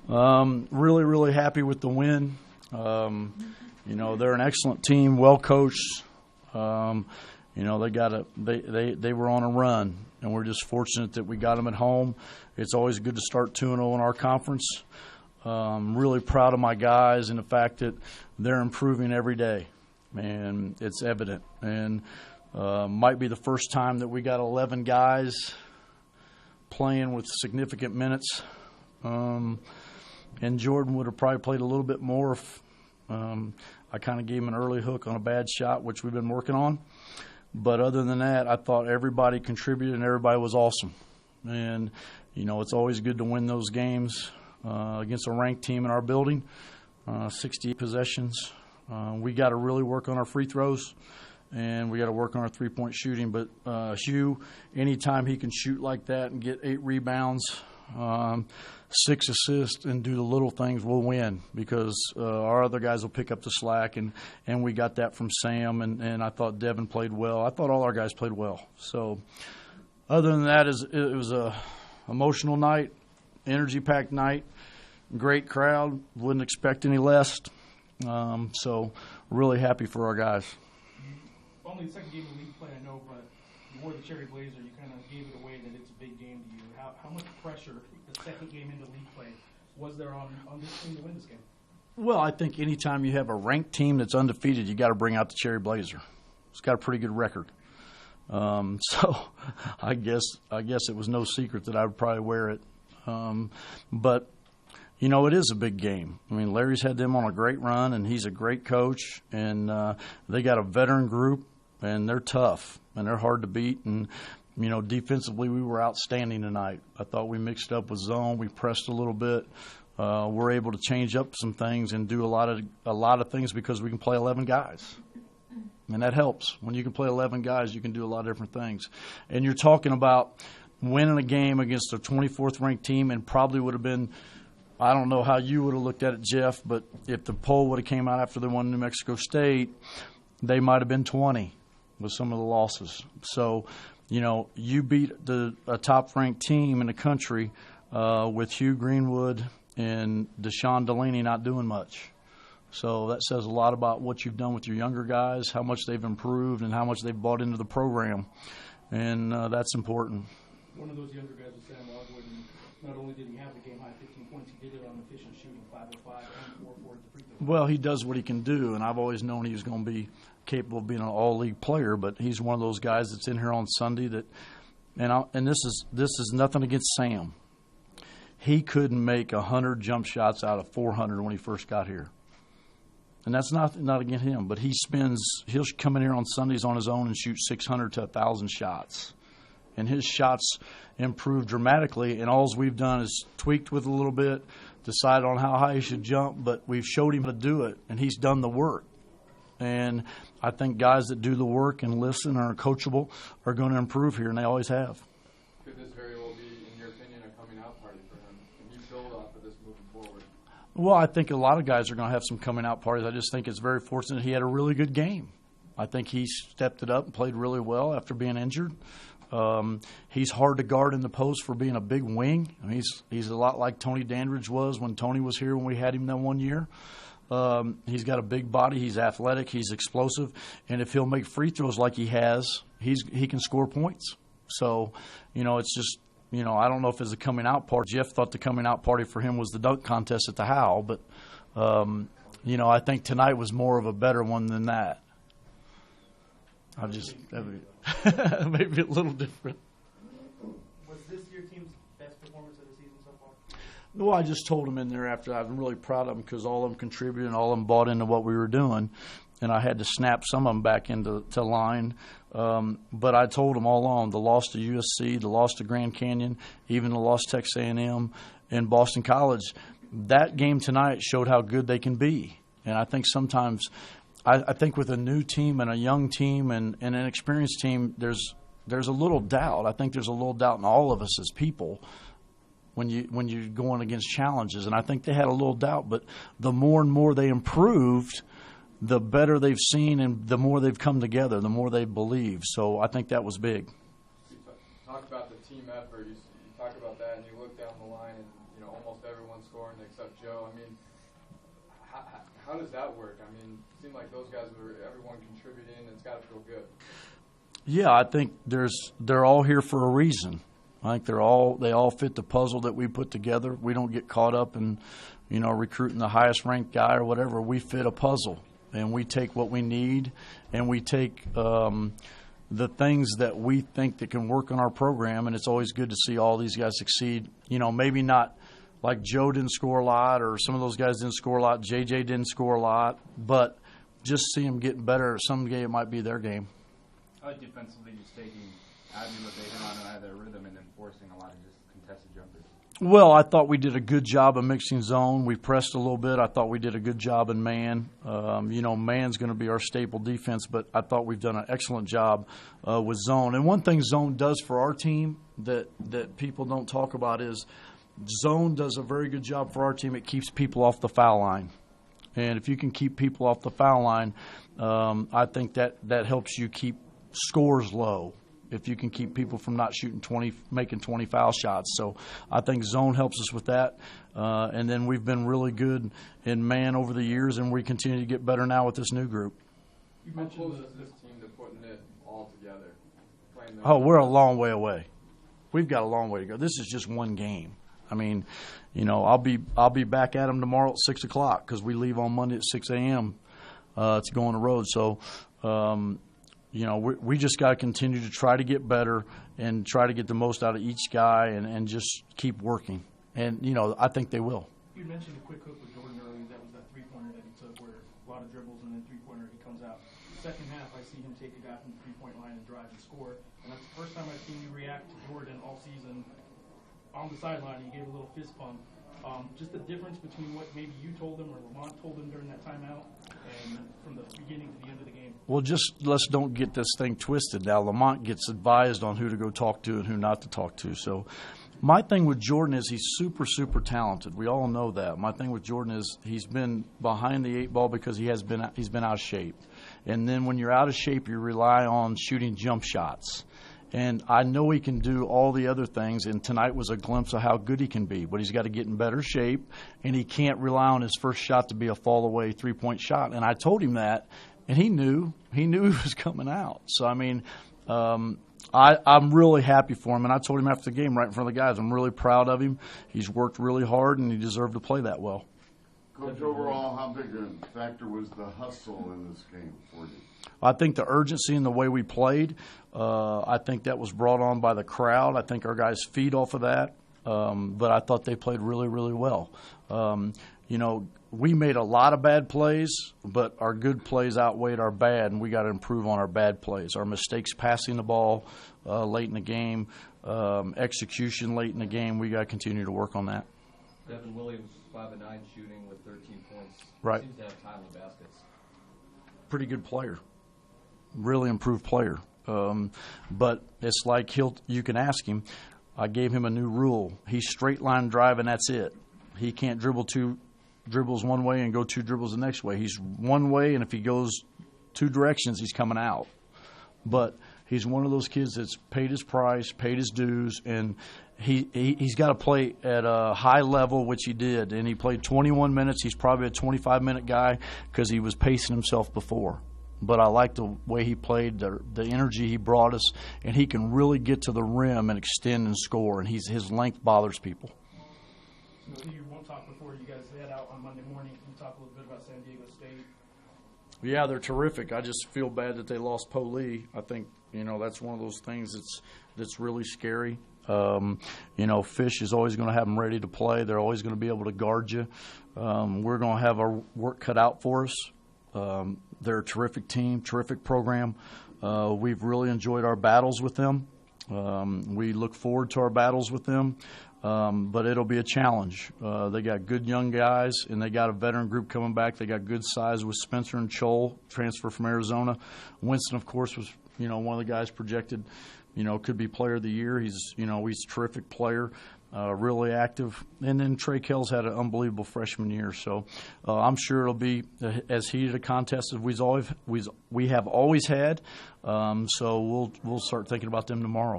Really, really happy with the win. They're an excellent team, well coached. They were on a run, and we're just fortunate that we got them at home. It's always good to start 2-0 in our conference. Really proud of my guys and the fact that they're improving every day, and it's evident. And might be the first time that we got 11 guys playing with significant minutes. And Jordan would have probably played a little bit more if I kind of gave him an early hook on a bad shot, which we've been working on. But other than that, I thought everybody contributed and everybody was awesome. And, it's always good to win those games against a ranked team in our building, 68 possessions. We got to really work on our free throws, and we got to work on our three-point shooting. But Hugh, anytime he can shoot like that and get 8 rebounds, 6 assists, and do the little things, we'll win because our other guys will pick up the slack, and we got that from Sam, and I thought Devin played well. I thought all our guys played well. So other than that, it was a emotional night, energy-packed night, great crowd, wouldn't expect any less. So really happy for our guys. Only the second game of league play, I know, but you wore the cherry blazer. You kind of gave it away that it's a big game to you. How much pressure the second game into league play was there on this team to win this game? Well, I think anytime you have a ranked team that's undefeated, you got to bring out the cherry blazer. It's got a pretty good record. So I guess it was no secret that I would probably wear it. But it is a big game. I mean, Larry's had them on a great run, and he's a great coach, and they got a veteran group, and they're tough, and they're hard to beat. And defensively, we were outstanding tonight. I thought we mixed up with zone. We pressed a little bit. We're able to change up some things and do a lot of things because we can play 11 guys. And that helps. When you can play 11 guys, you can do a lot of different things. And you're talking about winning a game against a 24th ranked team, and probably would have been, I don't know how you would have looked at it, Jeff, but if the poll would have came out after they won New Mexico State, they might have been 20 with some of the losses. So, you beat a top-ranked team in the country with Hugh Greenwood and Deshaun Delaney not doing much. So that says a lot about what you've done with your younger guys, how much they've improved, and how much they've bought into the program. And that's important. One of those younger guys was Sam Logwood, and not only did he have the game-high 15 points, he did it on efficient shooting, 5 of 5, and 4 for the free throw. Well, he does what he can do, and I've always known he was going to be capable of being an all-league player, but he's one of those guys that's in here on Sunday that and this is nothing against Sam. He couldn't make 100 jump shots out of 400 when he first got here. And that's not against him, but he'll come in here on Sundays on his own and shoot 600 to 1,000 shots. And his shots improved dramatically, and all we've done is tweaked with a little bit, decided on how high he should jump, but we've showed him how to do it, and he's done the work. And I think guys that do the work and listen and are coachable are going to improve here, and they always have. Could this very well be, in your opinion, a coming-out party for him? Can you build off of this moving forward? Well, I think a lot of guys are going to have some coming-out parties. I just think it's very fortunate he had a really good game. I think he stepped it up and played really well after being injured. He's hard to guard in the post for being a big wing. I mean, he's a lot like Tony Dandridge was when Tony was here when we had him that one year. He's got a big body. He's athletic. He's explosive. And if he'll make free throws like he has, he can score points. So, it's just, I don't know if it's a coming out party. Jeff thought the coming out party for him was the dunk contest at the Howl. But, I think tonight was more of a better one than that. Maybe a little different. Was this your team's best performance of the season so far? Well, I just told them in there after I'm really proud of them because all of them contributed and all of them bought into what we were doing. And I had to snap some of them back into line. But I told them all along, the loss to USC, the loss to Grand Canyon, even the loss to Texas A&M and Boston College, that game tonight showed how good they can be. And I think sometimes – I think with a new team and a young team and an experienced team, there's a little doubt. I think there's a little doubt in all of us as people when you're going against challenges. And I think they had a little doubt. But the more and more they improved, the better they've seen and the more they've come together, the more they believe. So I think that was big. You talk about the team effort. You talk talk about that, and you look down the line, and almost everyone's scoring except Joe. I mean, how does that work? I mean, it seemed like those guys were everyone contributing. It's got to feel good. Yeah, I think they're all here for a reason. I think they all fit the puzzle that we put together. We don't get caught up in, recruiting the highest ranked guy or whatever. We fit a puzzle, and we take what we need, and we take the things that we think that can work on our program. And it's always good to see all these guys succeed. Maybe not like Joe didn't score a lot, or some of those guys didn't score a lot. JJ didn't score a lot, but just see them getting better. Someday it might be their game. How defensively just taking out of what they don't know how their rhythm and enforcing a lot of just contested jumpers? Well, I thought we did a good job of mixing zone. We pressed a little bit. I thought we did a good job in man. Man's going to be our staple defense, but I thought we've done an excellent job with zone. And one thing zone does for our team that people don't talk about is zone does a very good job for our team. It keeps people off the foul line. And if you can keep people off the foul line, I think that helps you keep scores low. If you can keep people from not making 20 foul shots. So I think zone helps us with that. And then we've been really good in man over the years, and we continue to get better now with this new group. You mentioned how close is this team to putting it all together? Oh, we're a long way away. We've got a long way to go. This is just one game. I mean, I'll be back at them tomorrow at 6 o'clock because we leave on Monday at 6 a.m. To go on the road. So, we just got to continue to try to get better and try to get the most out of each guy and just keep working. And, I think they will. You mentioned a quick hook with Jordan earlier. That was that three-pointer that he took where a lot of dribbles and then three-pointer he comes out. Second half, I see him take a guy from the three-point line and drive and score. And that's the first time I've seen you react to Jordan all season on the sideline. You gave a little fist pump. Just the difference between what maybe you told him or Lamont told him during that timeout and from the beginning to the end of the game. Well, let's don't get this thing twisted. Now, Lamont gets advised on who to go talk to and who not to talk to. So my thing with Jordan is he's super, super talented. We all know that. My thing with Jordan is he's been behind the eight ball because he's been out of shape. And then when you're out of shape, you rely on shooting jump shots. And I know he can do all the other things, and tonight was a glimpse of how good he can be. But he's got to get in better shape, and he can't rely on his first shot to be a fall-away three-point shot. And I told him that, and he knew he was coming out. So, I mean, I'm really happy for him. And I told him after the game right in front of the guys, I'm really proud of him. He's worked really hard, and he deserved to play that well. Coach, overall, how big a factor was the hustle in this game for you? I think the urgency in the way we played, I think that was brought on by the crowd. I think our guys feed off of that, but I thought they played really, really well. We made a lot of bad plays, but our good plays outweighed our bad, and we got to improve on our bad plays. Our mistakes passing the ball late in the game, execution late in the game, we got to continue to work on that. Devin Williams, 5 of 9 shooting with 13 points. Right. Seems to have time with baskets. Pretty good player. Really improved player. But it's like you can ask him. I gave him a new rule. He's straight line drive, and that's it. He can't dribble 2 dribbles one way and go 2 dribbles the next way. He's one way, and if he goes 2 directions, he's coming out. But he's one of those kids that's paid his price, paid his dues, and he's got to play at a high level, which he did. And he played 21 minutes. He's probably a 25-minute guy because he was pacing himself before. But I like the way he played, the energy he brought us, and he can really get to the rim and extend and score, and his length bothers people. So you won't talk before you guys head out on Monday morning. Can you talk a little bit about San Diego State? Yeah, they're terrific. I just feel bad that they lost Po Lee. I think, that's one of those things that's really scary. Fish is always going to have them ready to play. They're always going to be able to guard you. We're going to have our work cut out for us. They're a terrific team, terrific program. We've really enjoyed our battles with them. We look forward to our battles with them, but it'll be a challenge. They got good young guys, and they got a veteran group coming back. They got good size with Spencer and Chol, transfer from Arizona. Winston, of course, was one of the guys projected, could be player of the year. He's a terrific player. Really active. And then Trey Kells had an unbelievable freshman year. So I'm sure it'll be as heated a contest as we have always had. So we'll start thinking about them tomorrow.